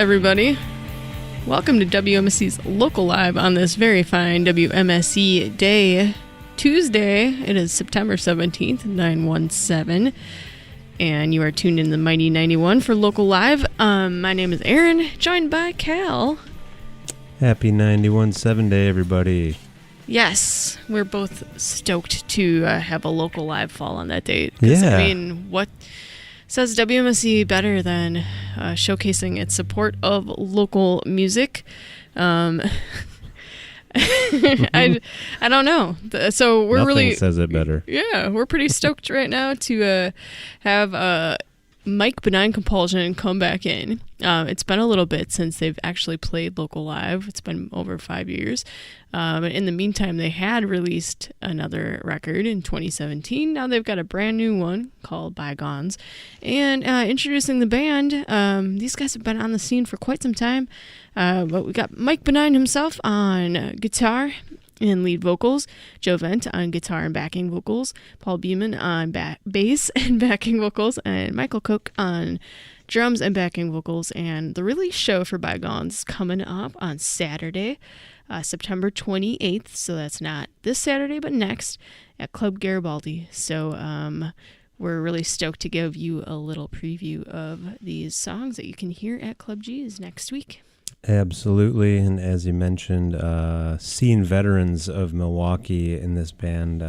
everybody. Welcome to WMSE's Local Live on this very fine WMSE day, Tuesday. It is September 17th, 917, and you are tuned in the Mighty 91 for Local Live. My name is Erin, joined by Cal. Happy 91.7 day, everybody. Yes, we're both stoked to have a Local Live fall on that date. Yeah. I mean, what says WMSE better than showcasing its support of local music? I don't know. So we're Nothing really says it better. Yeah, we're pretty stoked right now to have Mike Benign Compulsion come back in. It's been a little bit since they've actually played Local Live. It's been over 5 years. In the meantime, they had released another record in 2017. Now they've got a brand new one called Bygones. And introducing the band, these guys have been on the scene for quite some time. But we got Mike Benign himself on guitar and lead vocals, Joe Vent on guitar and backing vocals, Paul Beeman on bass and backing vocals, and Michael Cook on drums and backing vocals. And the release show for Bygones is coming up on Saturday, September 28th, so that's not this Saturday but next, at Club Garibaldi. So we're really stoked to give you a little preview of these songs that you can hear at Club G's next week. Absolutely, and as you mentioned, scene veterans of Milwaukee in this band.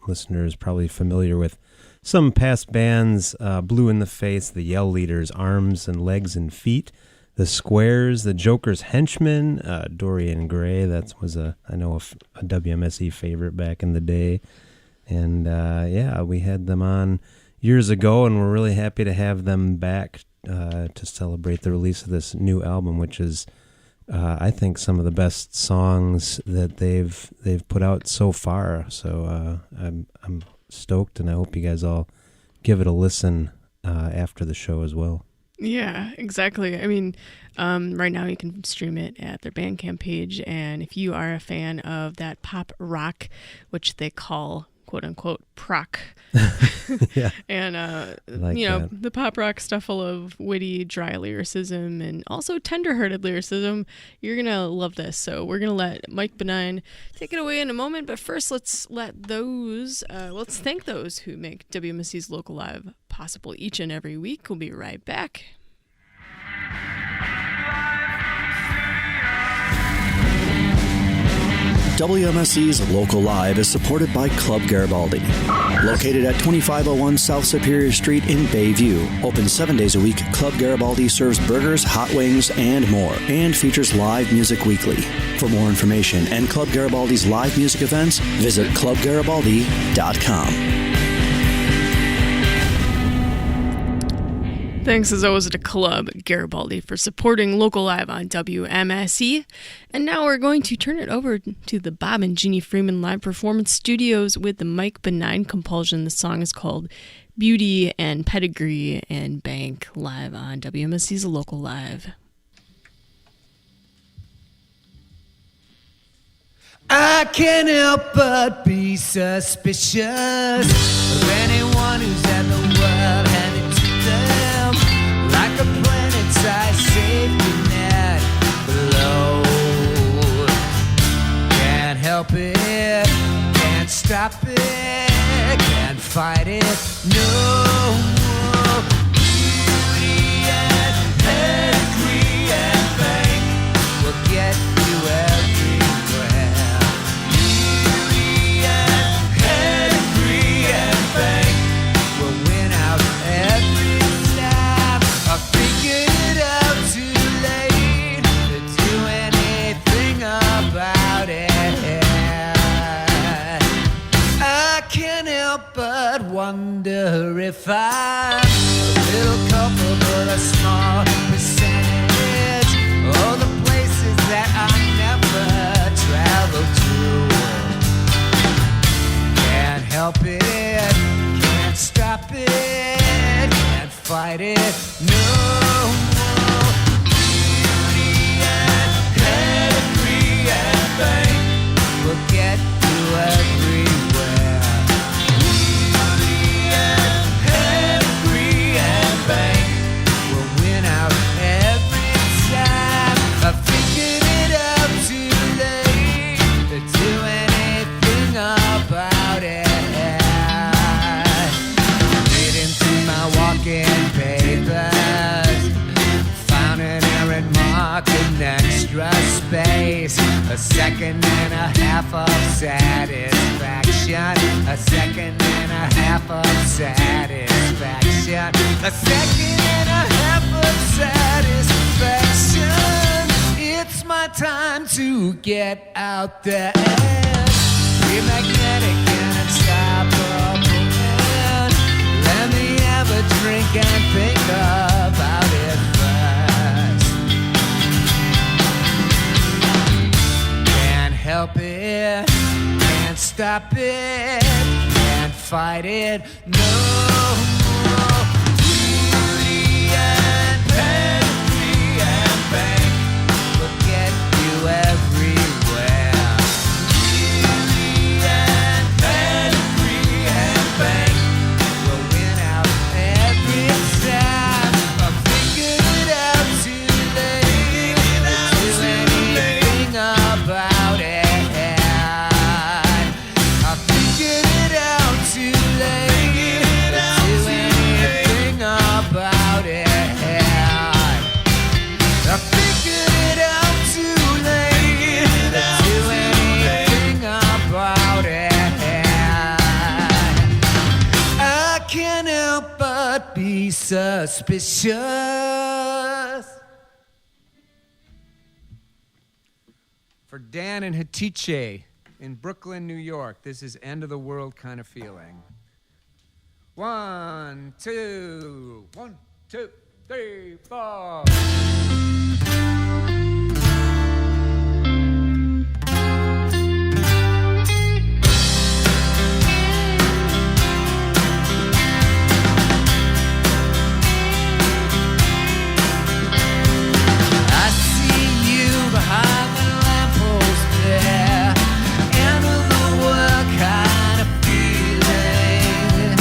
Listeners probably familiar with some past bands: Blue in the Face, the Yell Leaders, Arms and Legs and Feet, the Squares, the Joker's Henchmen, Dorian Gray. That was a WMSE favorite back in the day, and we had them on years ago, and we're really happy to have them back to celebrate the release of this new album, which is, I think, some of the best songs that they've put out so far. So I'm stoked, and I hope you guys all give it a listen after the show as well. Yeah, exactly. I mean, right now you can stream it at their Bandcamp page, and if you are a fan of that pop rock, which they call quote-unquote proc, yeah. And the pop rock stuff full of witty, dry lyricism and also tender-hearted lyricism, you're gonna love this. So we're gonna let Mike Benign take it away in a moment, but first let's thank those who make WMSE's Local Live possible each and every week. We'll be right back. WMSE's Local Live is supported by Club Garibaldi. Located at 2501 South Superior Street in Bayview. Open 7 days a week, Club Garibaldi serves burgers, hot wings, and more, and features live music weekly. For more information and Club Garibaldi's live music events, visit clubgaribaldi.com. Thanks as always to Club Garibaldi for supporting Local Live on WMSE. And now we're going to turn it over to the Bob and Genie Friedman Live Performance Studios with the Mike Benign Compulsion. The song is called Beauty and Pedigree and Bank, live on WMSE's Local Live. I can't help but be suspicious of anyone who's had the world handed to them like a planet-sized safety net below. Can't help it, can't stop it, can't fight it, no. Beauty and pedigree and bank will get you everywhere. Beauty and pedigree and bank will win out every time. I figured it out too late to do anything about it. I can't help but wonder if I'm a little culpable, a small percentage, all the places that I never traveled to. Can't help it, can't stop it, can't fight it, no. Beauty and pedigree and bank will get you everywhere. Beauty and pedigree extra space, a second and a half of satisfaction, a second and a half of satisfaction, a second and a half of satisfaction. It's my time to get out there and be magnetic and unstoppable. Let me have a drink and think about it first. Can't help it, can't stop it, can't fight it, no more. Beauty and pedigree and bank will get you everywhere. Beauty and pedigree and bank will win out every time. I figured it out too late to do anything about it. I figured it out too late to do anything about it. I figured it out too late to do anything about it. I can't help but be suspicious. For Dan and Hatice in Brooklyn, New York, this is End of the World Kind of Feeling. 1, 2, 1, 2, 3, 4. I see you behind the lamppost there. End of the world kind of feeling.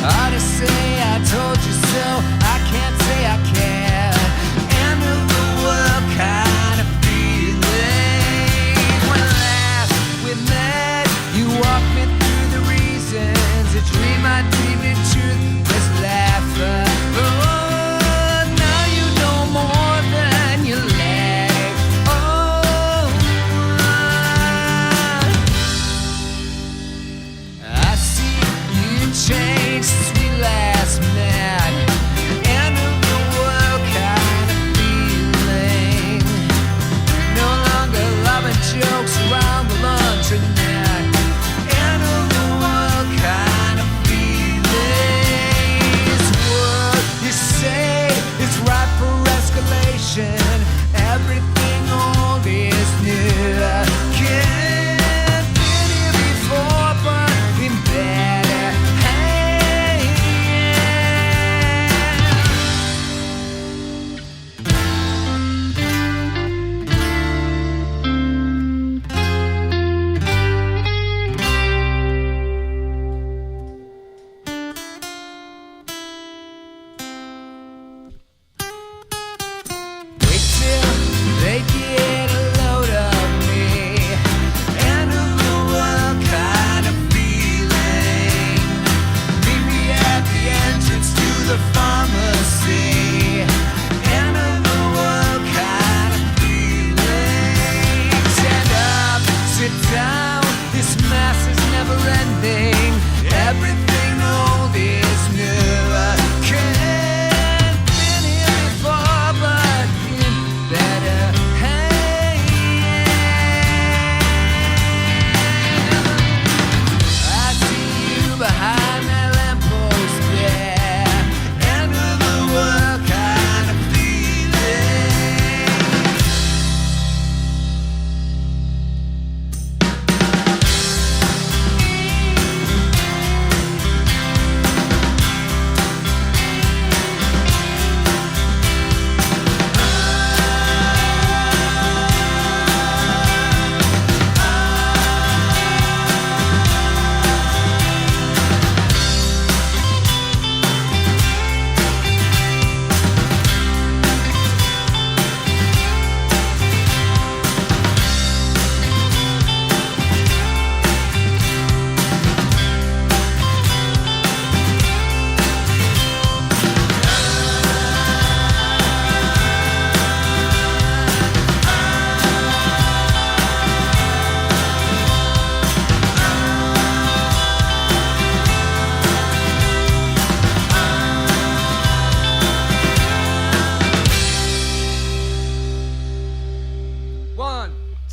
Hard to say I told you so, I can't say I care. End of the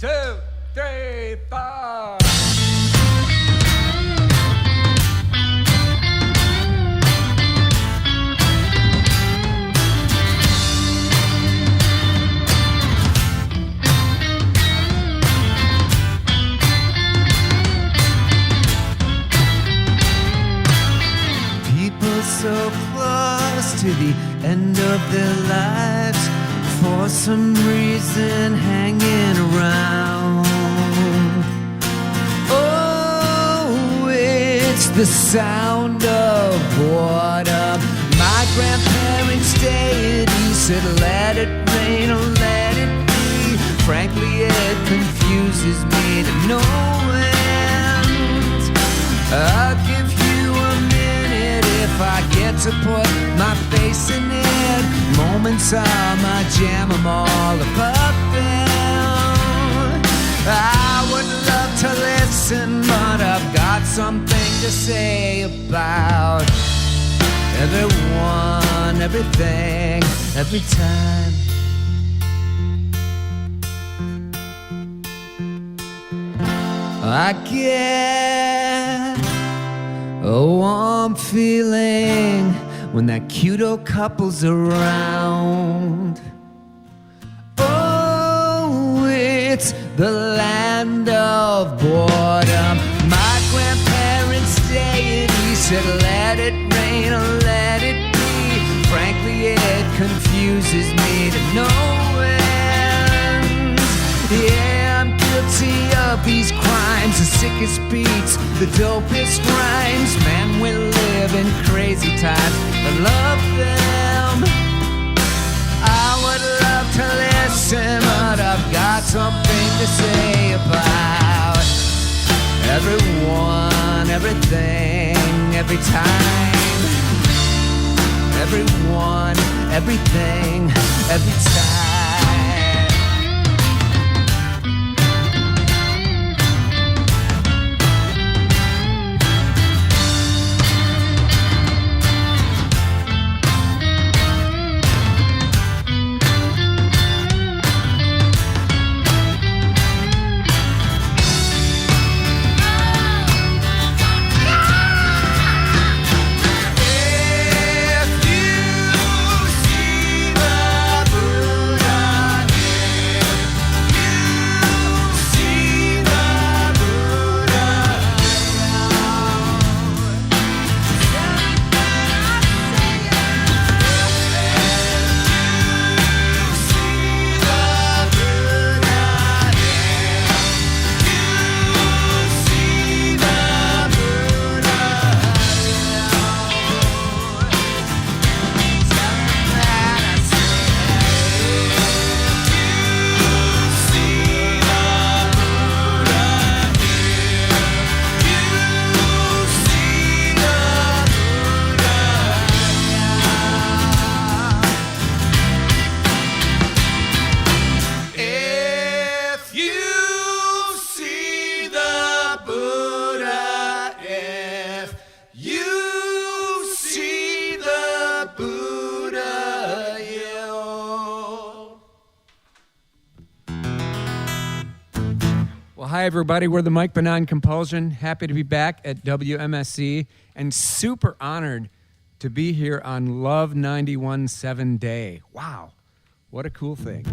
2, 3, 4. So close to the end of their lives, for some reason hanging around. Oh, it's the sound of boredom. My grandparents' deity said, let it rain or let it be. Frankly, it confuses me to no end. I'll give you a minute if I get to put my face in it. Moments are my jam, I'm all about them. I would love to listen, but I've got something to say about everyone, everything, every time. I get a warm feeling when that cute old couple's around. Oh, it's the land of boredom. My grandparents' deity said, let it rain or let it be. Frankly, it confuses me to no end. Yeah, I'm guilty of these crimes, the sickest beats, the dopest rhymes. Man, we live in crazy times, I love them. I would love to listen, but I've got something to say about everyone, everything, every time. Everyone, everything, every time. Hi, everybody. We're the Benign Compulsion. Happy to be back at WMSE and super honored to be here on Love 91.7 Day. Wow. What a cool thing.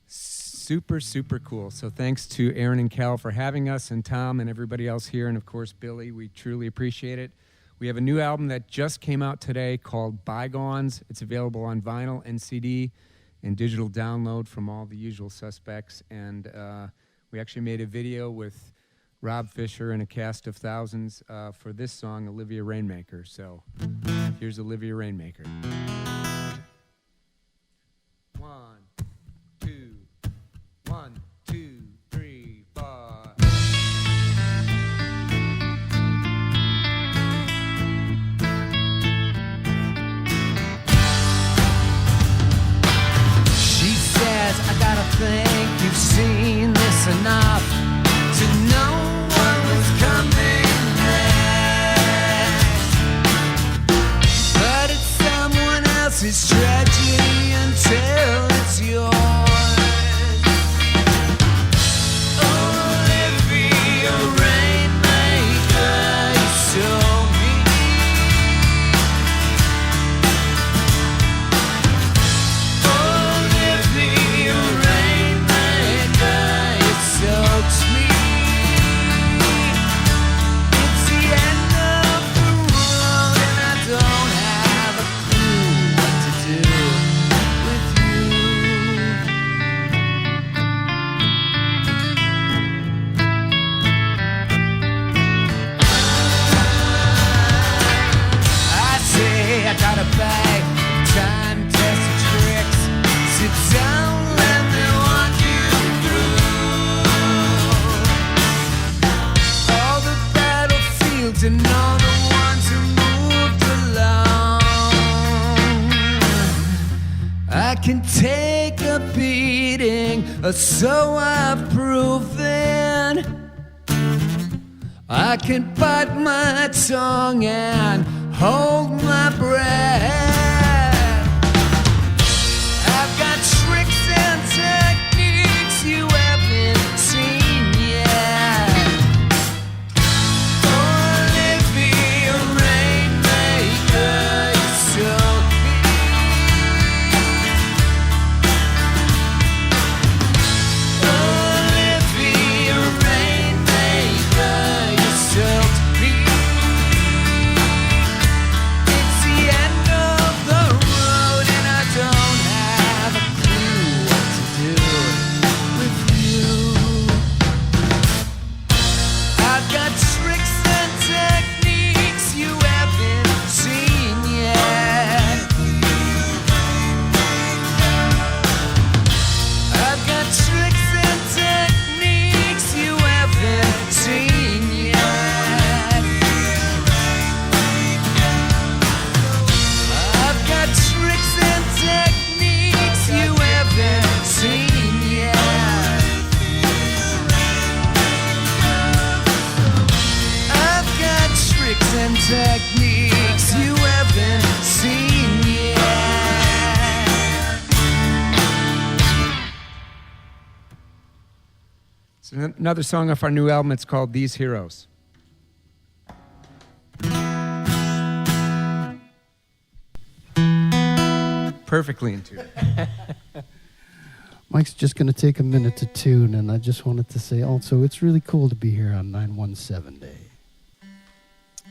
Super, super cool. So thanks to Erin and Cal for having us, and Tom and everybody else here, and of course Billy. We truly appreciate it. We have a new album that just came out today called Bygones. It's available on vinyl and CD and digital download from all the usual suspects. And we actually made a video with Rob Fisher and a cast of thousands for this song, Olivia Rainmaker. So here's Olivia Rainmaker. 1, 2, 1, 2, 3, 4. I gotta think you've seen this enough to know what was coming next. But it's someone else So I've proven I can bite my tongue and hold my breath. I've got tricks and techniques you haven't seen yet. Olivia Rainmaker, you're so techniques you haven't seen yet. It's another song off our new album. It's called These Heroes. Perfectly in tune. Mike's just going to take a minute to tune, and I just wanted to say also it's really cool to be here on 917 Day.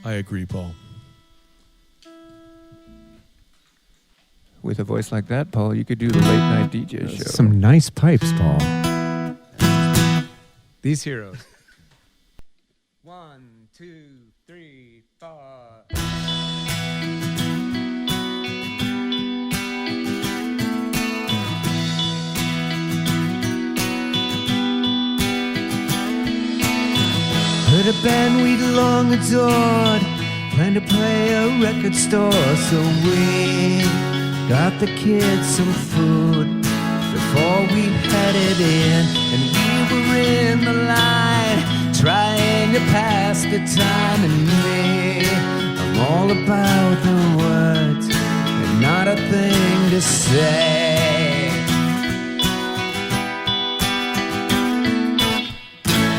I agree, Paul. With a voice like that, Paul, you could do the late night DJ show. Some nice pipes, Paul. These Heroes. 1, 2, 3, 4. Heard a band we'd long adored, planned to play a record store, so we got the kids some food before we headed in, and we were in the line trying to pass the time. And me, I'm all about the words and not a thing to say.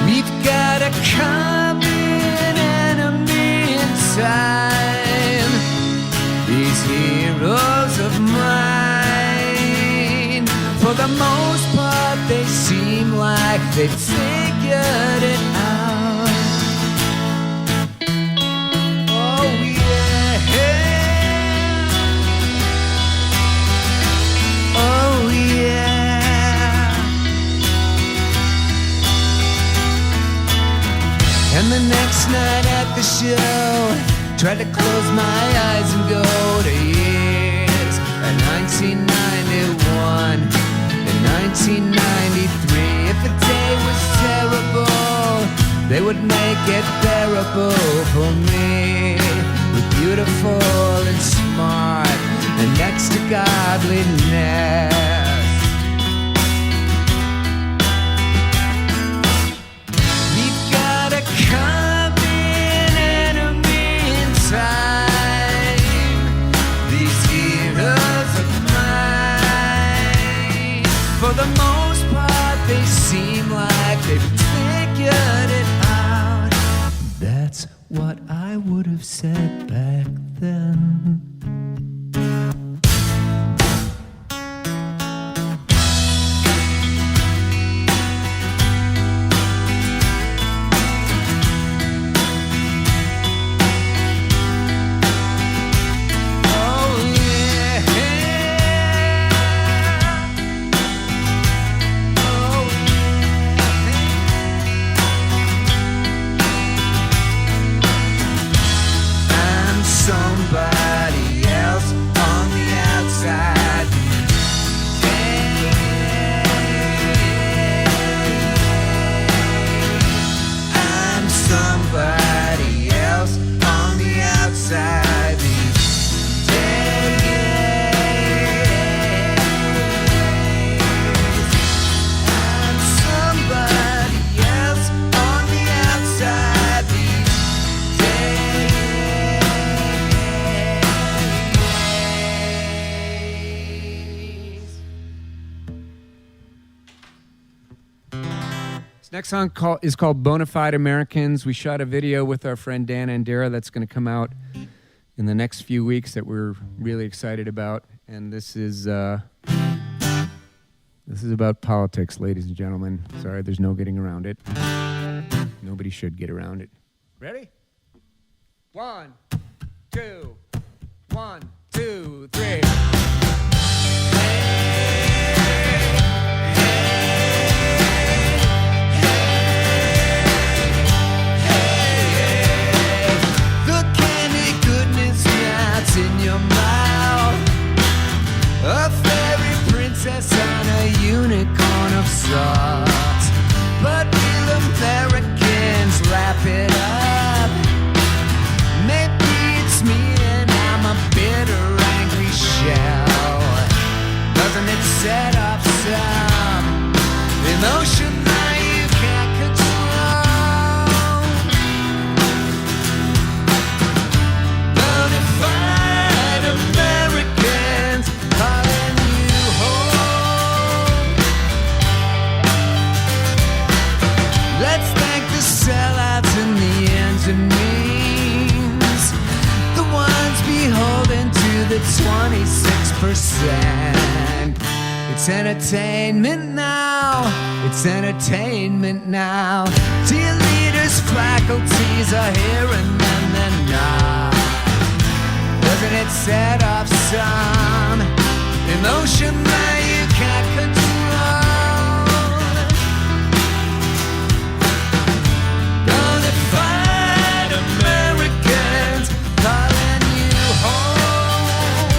We've got a common enemy in time, these heroes of mine. For the most part, they seem like they've figured it out. Oh yeah, oh yeah. And the next night at the show, tried to close my eyes and go to years at 1991 and 1993. If a day was terrible, they would make it bearable for me. We're beautiful and smart and next to godliness. We've got a common enemy in time, these heroes of mine. For the most part, they seem like they've figured it out. That's what I would have said back then. This next song is called Bonafide Americans. We shot a video with our friend Dan Andera that's going to come out in the next few weeks that we're really excited about. And this is about politics, ladies and gentlemen. Sorry, there's no getting around it. Nobody should get around it. Ready? 1, 2, 1, 2, 3. In your mouth, a fairy princess on a unicorn of sorts. But real Americans lap it up. Maybe it's me and I'm a bitter, angry shell. Doesn't it set up some emotion that you can't control? Americans calling you home. Let's thank the sellouts and the ends and means, the ones beholden to the 26%. It's entertainment now. It's entertainment now. To your leaders' faculties are here and then they're not. Doesn't it set off some emotion that you can't control? Gonna find Americans calling you home.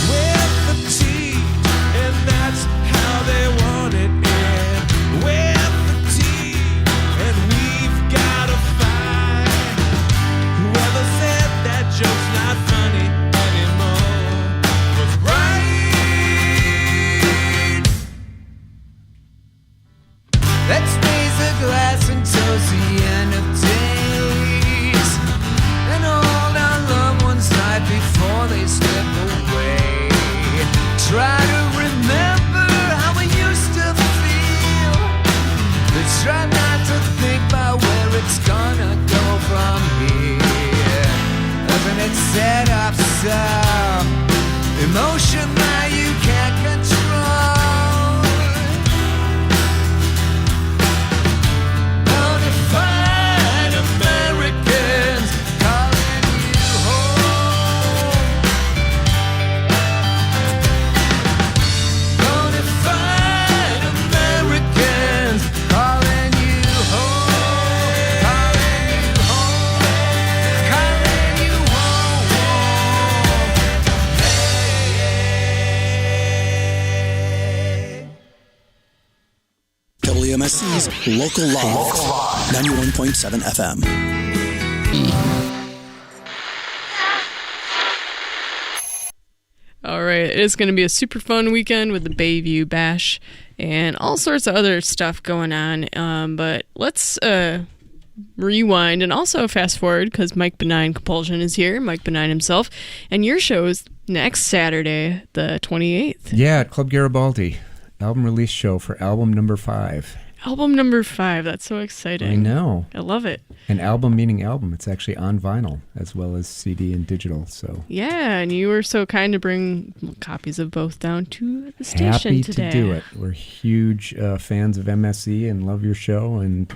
We're fatigued, and that's how they want it. Joke's not funny anymore. Was right. Let's raise a glass and toast the end of days, and hold our loved ones tight before they slip away. Try to remember how we used to feel, but try not to think about where it's gonna go from here. Doesn't it set up some emotion that you can't control? Bonafide Americans calling you home. Bonafide Americans calling you home. Calling you home. Calling you WMSE's Local Live, 91.7 FM. All right, it is going to be a super fun weekend with the Bayview Bash and all sorts of other stuff going on. But let's rewind and also fast forward because Mike Benign Compulsion is here, Mike Benign himself, and your show is next Saturday, the 28th. Yeah, at Club Garibaldi. Album release show for album number 5. Album number 5. That's so exciting. I know. I love it. An album meaning album. It's actually on vinyl as well as CD and digital. So yeah, and you were so kind to bring copies of both down to the station happy today. to do it. We're huge fans of MSE and love your show. And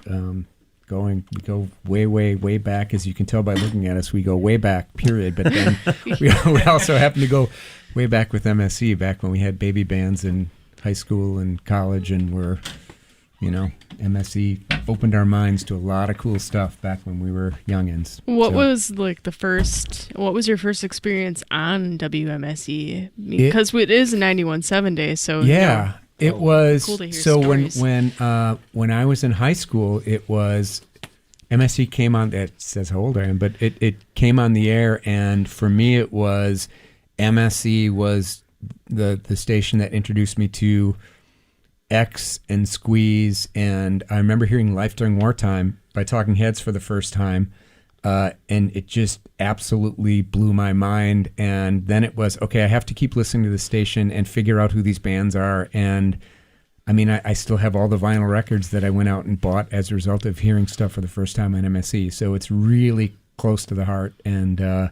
we go way, way, way back. As you can tell by looking at us, we go way back, period. But then we also happen to go way back with MSE, back when we had baby bands in high school and college, and we're, MSE opened our minds to a lot of cool stuff back when we were youngins. What was your first experience on WMSE? Because it is a 91.7 day, so yeah, it was. Cool to hear so stories. when I was in high school, it was MSE came on. It says how old I am, but it came on the air, and for me, it was MSE was the station that introduced me to X and Squeeze, and I remember hearing Life During Wartime by Talking Heads for the first time and it just absolutely blew my mind. And then it was, okay, I have to keep listening to the station and figure out who these bands are. And I mean, I still have all the vinyl records that I went out and bought as a result of hearing stuff for the first time on MSE. So it's really close to the heart, and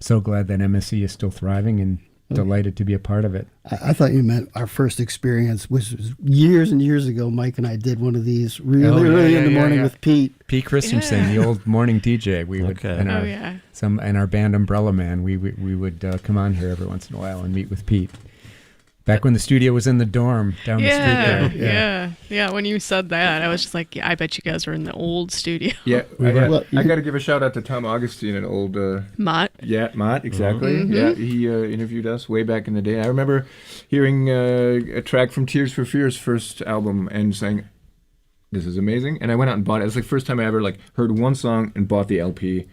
so glad that MSE is still thriving and delighted to be a part of it. I thought you meant our first experience, which was years and years ago. Mike and I did one of these really early in the morning with Pete. Pete Christensen, the old morning DJ. We would, and our band Umbrella Man, we would come on here every once in a while and meet with Pete. Back when the studio was in the dorm down the street there. Yeah. When you said that, I was just like, I bet you guys were in the old studio. Yeah, I got to give a shout out to Tom Augustine, an old Mott. Yeah, Mott, exactly. Mm-hmm. Yeah, he interviewed us way back in the day. I remember hearing a track from Tears for Fears' first album and saying, "This is amazing." And I went out and bought it. It was the first time I ever heard one song and bought the LP.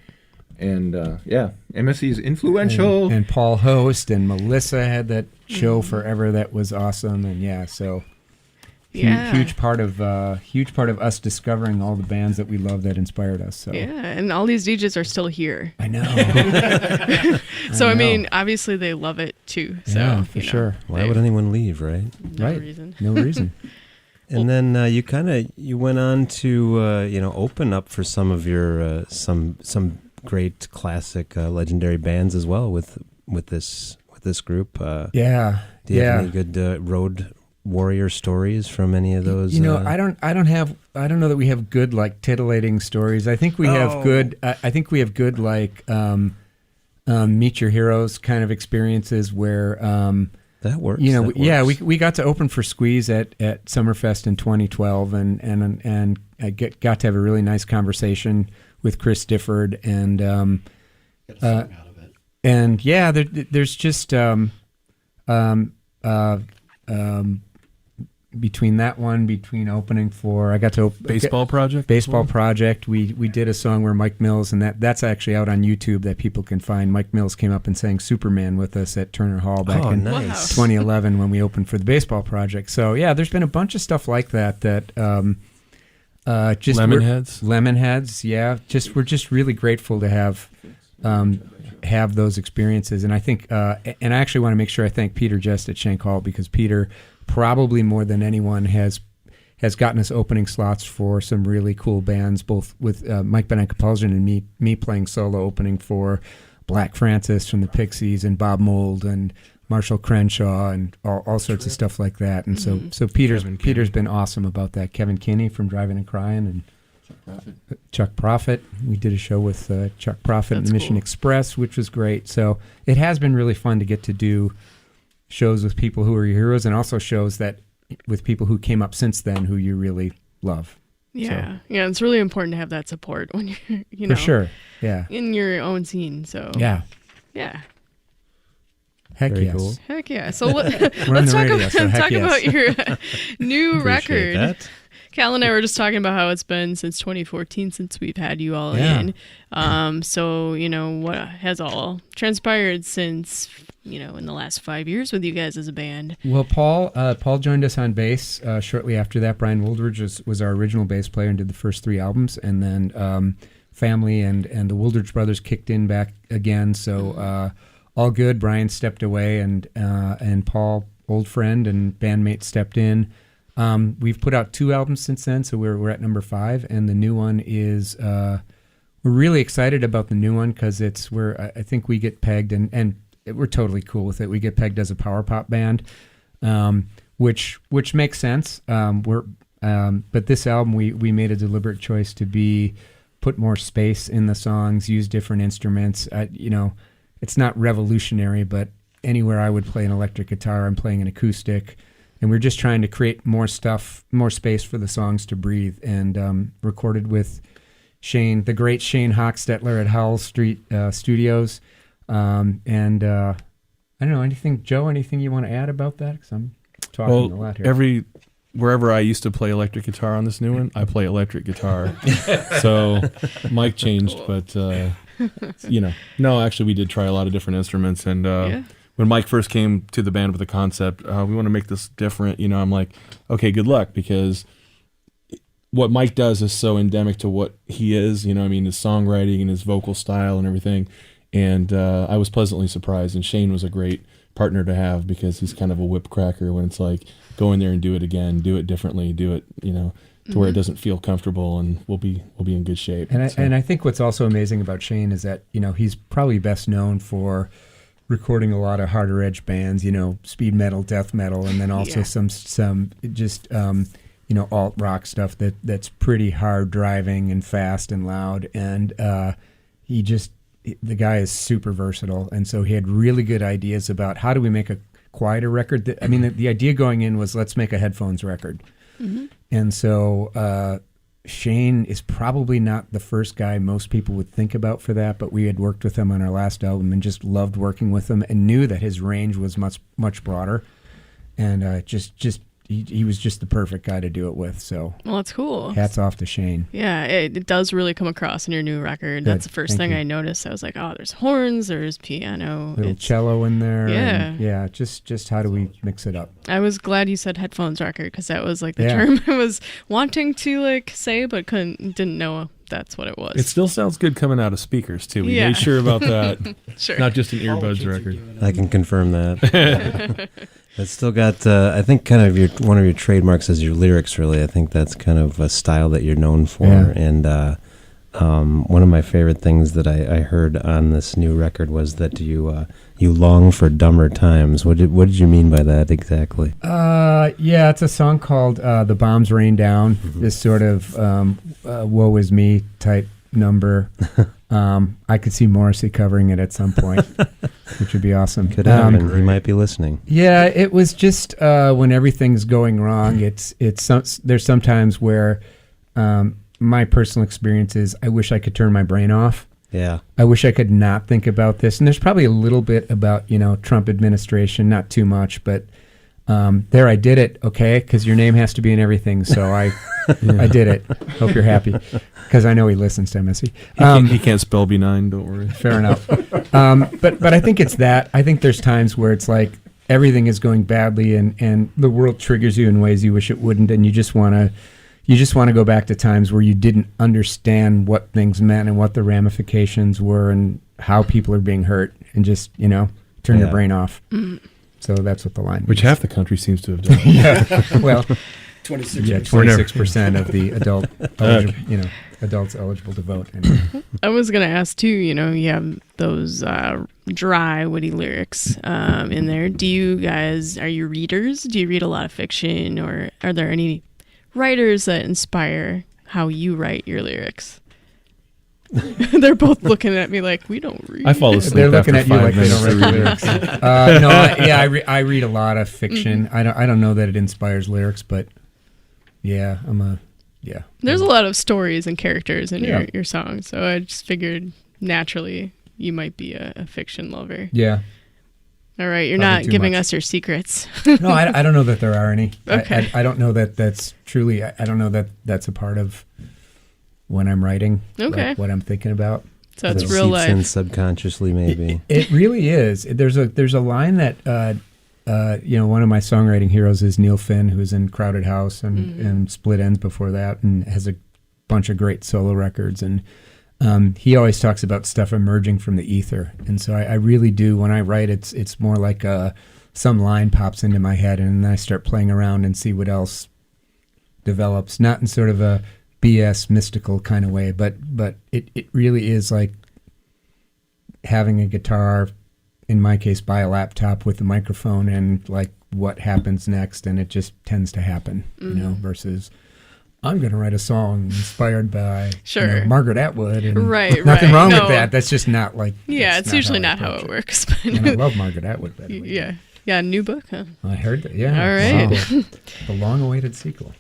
And MSE is influential. And Paul Host and Melissa had that show forever. That was awesome. And huge part of us discovering all the bands that we love that inspired us. So and all these DJs are still here. I know. So I mean, obviously they love it too. So yeah, for sure. Why would anyone leave, right? No reason. No reason. And then you went on to open up for some of your some great classic legendary bands as well with this group. Do you have any good road warrior stories from any of those? I don't know that we have good titillating stories. I think we have good. I think we have good meet your heroes kind of experiences where that works. We got to open for Squeeze at Summerfest in 2012, and I got to have a really nice conversation with Chris Difford, and there's just between opening for, I got to Baseball Project. We did a song where Mike Mills, and that's actually out on YouTube that people can find. Mike Mills came up and sang Superman with us at Turner Hall back in 2011 when we opened for the Baseball Project. So there's been a bunch of stuff like that. Just Lemonheads, yeah. We're just really grateful to have those experiences, and I think, and I actually want to make sure I thank Peter Just at Shank Hall, because Peter, probably more than anyone, has gotten us opening slots for some really cool bands, both with Mike Benign Compulsion and me playing solo opening for Black Francis from the Pixies and Bob Mould and Marshall Crenshaw and all sorts of stuff like that. And so Peter's been awesome about that. Kevin Kinney from Driving and Crying and Chuck Prophet. We did a show with Chuck Prophet and the Mission Express, which was great. So it has been really fun to get to do shows with people who are your heroes, and also shows that with people who came up since then who you really love. Yeah, it's really important to have that support when you're, for sure, in your own scene. So yeah. Heck Very yes. cool. Heck yeah. So let's talk about your new record. That. Cal and I were just talking about how it's been since 2014 since we've had you all in. So, what has all transpired since, in the last 5 years with you guys as a band? Well, Paul joined us on bass shortly after that. Brian Wooldridge was our original bass player and did the first 3 albums. And then Family and the Wooldridge brothers kicked in back again. So all good. Brian stepped away, and Paul, old friend and bandmate, stepped in. We've put out 2 albums since then, so we're at number 5, and the new one is we're really excited about the new one because it's where I think we get pegged, and we're totally cool with it. We get pegged as a power pop band, which makes sense. But this album we made a deliberate choice to put more space in the songs, use different instruments. It's not revolutionary, but anywhere I would play an electric guitar, I'm playing an acoustic. And we're just trying to create more space for the songs to breathe. And recorded with the great Shane Hochstetler at Howell Street Studios. And I don't know, anything you want to add about that? Because I'm talking a lot here. Wherever I used to play electric guitar on this new one, I play electric guitar. So Mike changed, but, no, actually we did try a lot of different instruments. And when Mike first came to the band with the concept, we want to make this different, I'm like, okay, good luck, because what Mike does is so endemic to what he is, his songwriting and his vocal style and everything. And I was pleasantly surprised. And Shane was a great partner to have because he's kind of a whip cracker when it's like, go in there and do it again, do it differently, do it, to where it doesn't feel comfortable, and we'll be in good shape. And I think what's also amazing about Shane is that, he's probably best known for recording a lot of harder edge bands, speed metal, death metal, and then also some just alt rock stuff that's pretty hard driving and fast and loud. And the guy is super versatile, and so he had really good ideas about how do we make a quieter record. The idea going in was let's make a headphones record. Mm-hmm. And so Shane is probably not the first guy most people would think about for that, but we had worked with him on our last album and just loved working with him and knew that his range was much, much broader. And he was just the perfect guy to do it with. So, well, that's cool. Hats off to Shane. Yeah, it does really come across in your new record. Good. That's the first thing I noticed. I was like, oh, there's horns, there's piano, little cello in there. Yeah, and just how do we mix it up? I was glad you said headphones record because that was like the term I was wanting to say, but didn't know that's what it was. It still sounds good coming out of speakers too. We made sure about that. Sure. Not just an earbuds record. I can confirm that. It's still got, I think, kind of one of your trademarks is your lyrics. Really, I think that's kind of a style that you're known for. Yeah. And one of my favorite things that I heard on this new record was that you long for dumber times. What did you mean by that exactly? It's a song called "The Bombs Rain Down." Mm-hmm. This sort of "woe is me" type number. I could see Morrissey covering it at some point, which would be awesome. Could happen. He might be listening. Yeah, it was just when everything's going wrong. There's sometimes where my personal experience is I wish I could turn my brain off. Yeah, I wish I could not think about this. And there's probably a little bit about Trump administration, not too much, but there I did it. Okay, because your name has to be in everything, so I did it. Hope you're happy. Because I know he listens to MSE. He can't spell benign, don't worry. Fair enough. But I think it's that. I think there's times where it's like everything is going badly and the world triggers you in ways you wish it wouldn't, and you just want to go back to times where you didn't understand what things meant and what the ramifications were and how people are being hurt, and just turn your brain off. Mm. So that's what the line Which half the country seems to have done. Yeah. Well, 26% of the adults eligible to vote. Anyway. I was going to ask too, you have those dry, witty lyrics in there. Are you readers? Do you read a lot of fiction, or are there any writers that inspire how you write your lyrics? They're both looking at me like, we don't read. I fall asleep. They're looking at you like they don't read lyrics. I read a lot of fiction. Mm-hmm. I don't know that it inspires lyrics, but yeah, There's a lot of stories and characters in your songs, so I just figured naturally you might be a fiction lover. Yeah. All right, you're not giving us your secrets. No, I don't know that there are any. Okay. I don't know that that's truly. I don't know that that's a part of when I'm writing. Okay. What I'm thinking about. So it's real life. In subconsciously, maybe. It really is. There's a line that one of my songwriting heroes is Neil Finn, who's in Crowded House and Split Ends before that, and has a bunch of great solo records. And he always talks about stuff emerging from the ether. And so I really do. When I write, it's more like some line pops into my head, and then I start playing around and see what else develops. Not in sort of a BS mystical kind of way, but it really is like having a guitar, in my case, by a laptop with a microphone, and like what happens next, and it just tends to happen, versus I'm going to write a song inspired by Margaret Atwood, and nothing wrong with that. That's just not like it's usually not how it works. But and I love Margaret Atwood, by the way. Yeah, new book, huh? I heard that. Yeah, all right, the long-awaited sequel.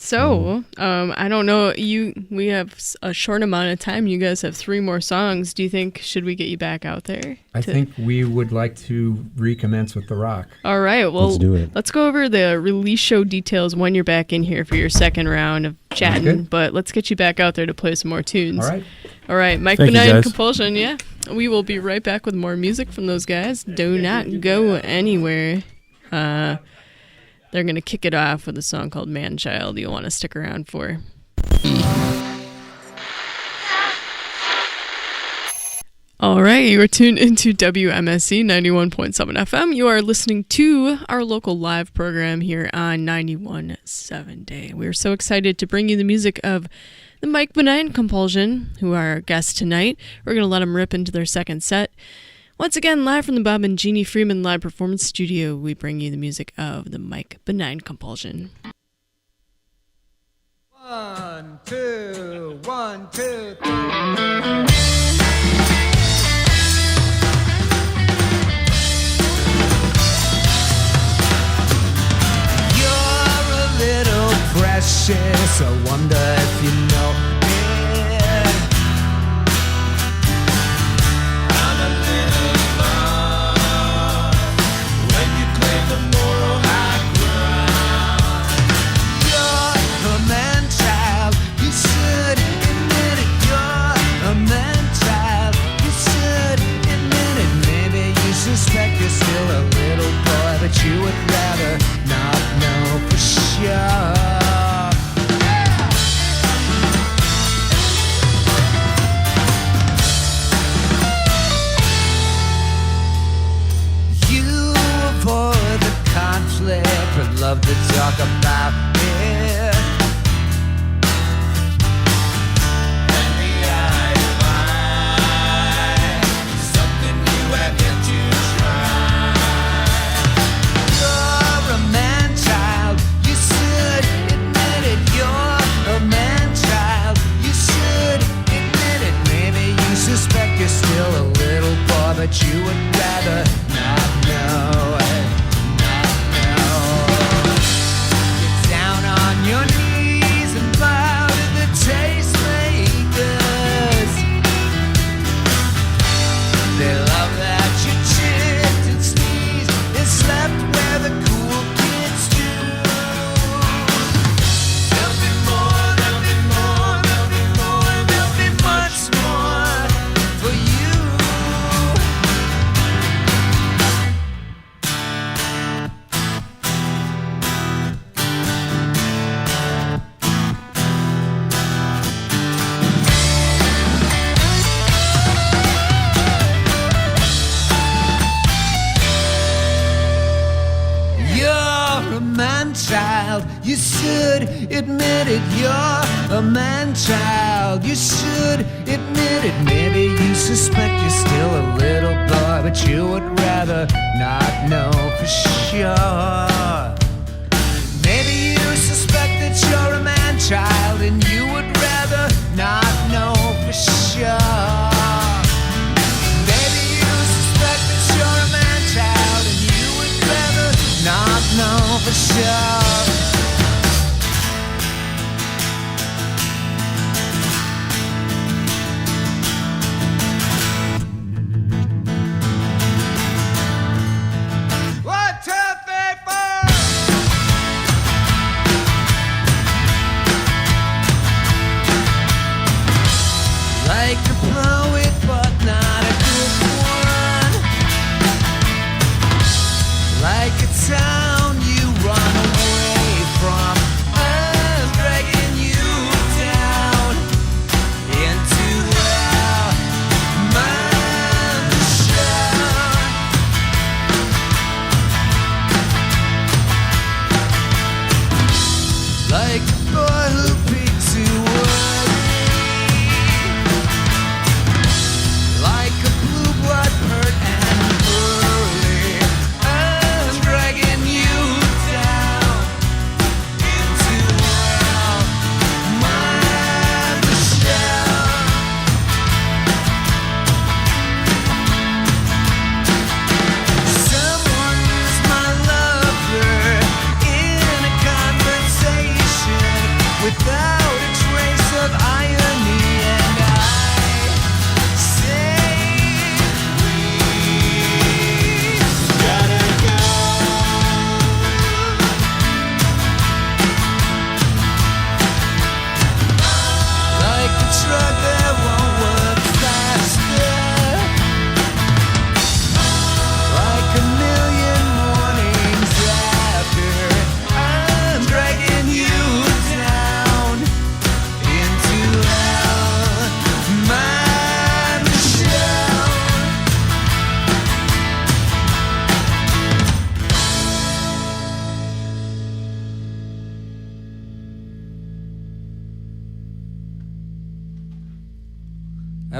So, I don't know, we have a short amount of time. You guys have 3 more songs. Do you think, should we get you back out there? I think we would like to recommence with the rock. All right, well, let's do it. Let's go over the release show details when you're back in here for your second round of chatting, but let's get you back out there to play some more tunes. All right, Mike Benign Compulsion, we will be right back with more music from those guys. Do not go anywhere. They're going to kick it off with a song called Man Child you'll want to stick around for. All right, you are tuned into WMSE 91.7 FM. You are listening to our local live program here on 91.7 Day. We are so excited to bring you the music of the Benign Compulsion, who are our guests tonight. We're going to let them rip into their second set. Once again, live from the Bob and Genie Friedman Live Performance Studio, we bring you the music of the Benign Compulsion. 1, 2, 1, 2, 3. Little precious, I wonder if you know it. I'm a little lost when you claim the moral high ground. You're a man child, you should admit it. You're a man child, you should admit it. Maybe you suspect you're still a little boy, but you would rather not know for sure. You avoid the conflict but love to talk about it. And the eye of eye, something you have yet to try. You're a man child, you should admit it. You're a man child, you should admit it. Maybe you suspect you're still a little boy, but you would rather not know. Get down on your knees and bow to the tastemakers. They love that you chipped and sneezed and slept where the cool kids do. There'll be more, there'll be more, there'll be more, there'll be much more for you. You're a man child, you should admit it. You're a man child, you should admit it. Maybe you suspect you're still a little boy, but you would rather not know for sure. Maybe you suspect that you're a man child and you would rather not know for sure. Maybe you suspect that you're a man child and you would rather not know for sure. One, two, three, four. Like a poet, but not a good one. Like a town you run away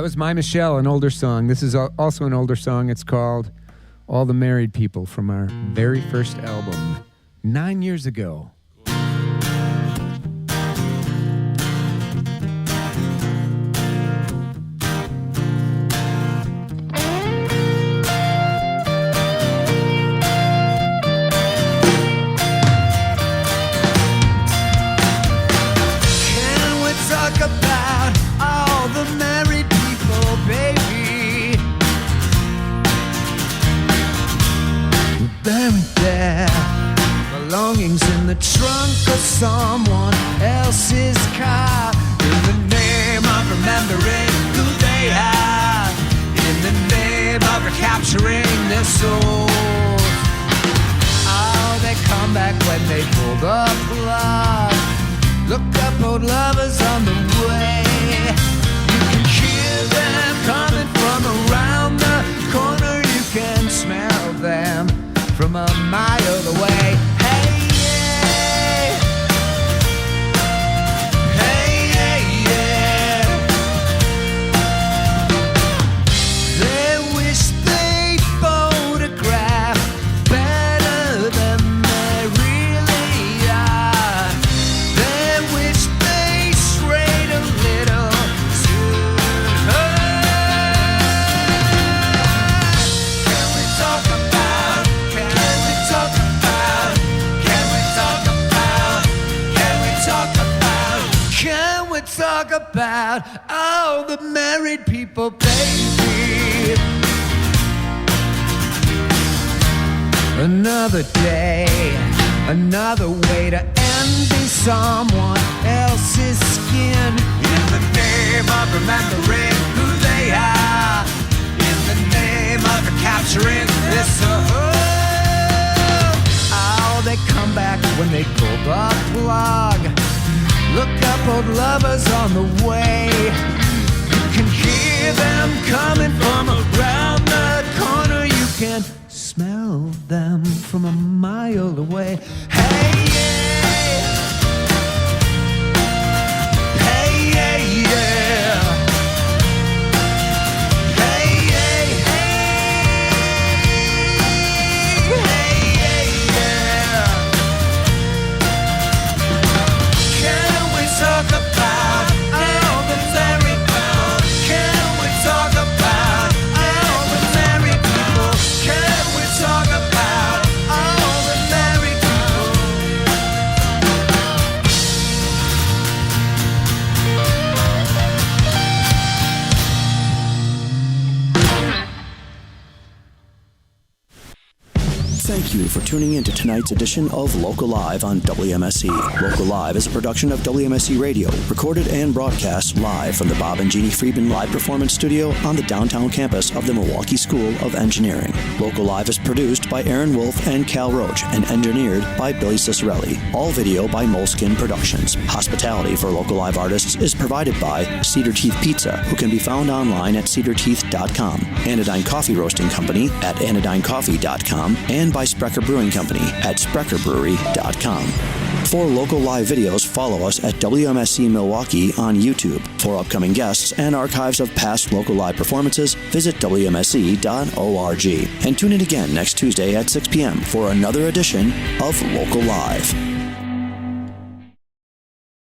That was My Michelle, an older song. This is also an older song. It's called All the Married People from our very first album, 9 years ago. Belongings in the trunk of someone else's car. In the name of remembering who they are. In the name of recapturing their souls. Oh, they come back when they pull the plug. Look up, old lovers on the way. You can hear them coming from around the corner. You can smell them from a mile away. Hey, yeah. Hey, yeah, yeah. They wish they photograph better than they really are. They wish they strayed a little sooner. Can we talk about? Can we talk about? Can we talk about? Can we talk about? Can we talk about all the married people, baby? Another day, another way to envy someone else's skin. In the name of remembering who they are. In the name of recapturing this. Oh, they come back when they pull the plug. Look up, old lovers on the way. You can hear them coming from around the corner. You can smell them from a mile away. Hey, yeah. Hey, yeah, yeah. Hey, yeah, hey. Hey, yeah, yeah. Can we talk about all the married people? Can we talk about all the married people? Can we talk about all the married people? Thank you for tuning in to tonight's edition of Local Live on WMSE. Local Live is a production of WMSE Radio, recorded and broadcast live from the Bob and Genie Friedman Live Performance Studio on the downtown campus of the Milwaukee School of Engineering. Local Live is produced by Erin Wolf and Cal Roach and engineered by Billy Cicerelli. All video by Moleskin Productions. Hospitality for Local Live artists is provided by Cedar Teeth Pizza, who can be found online at cedarteeth.com, Anodyne Coffee Roasting Company at anodynecoffee.com, and by Sprecher Brewing Company at spreckerbrewery.com. For Local Live videos, follow us at WMSE Milwaukee on YouTube. For upcoming guests and archives of past Local Live performances, visit WMSE.org. And tune in again next Tuesday at 6 p.m. for another edition of Local Live.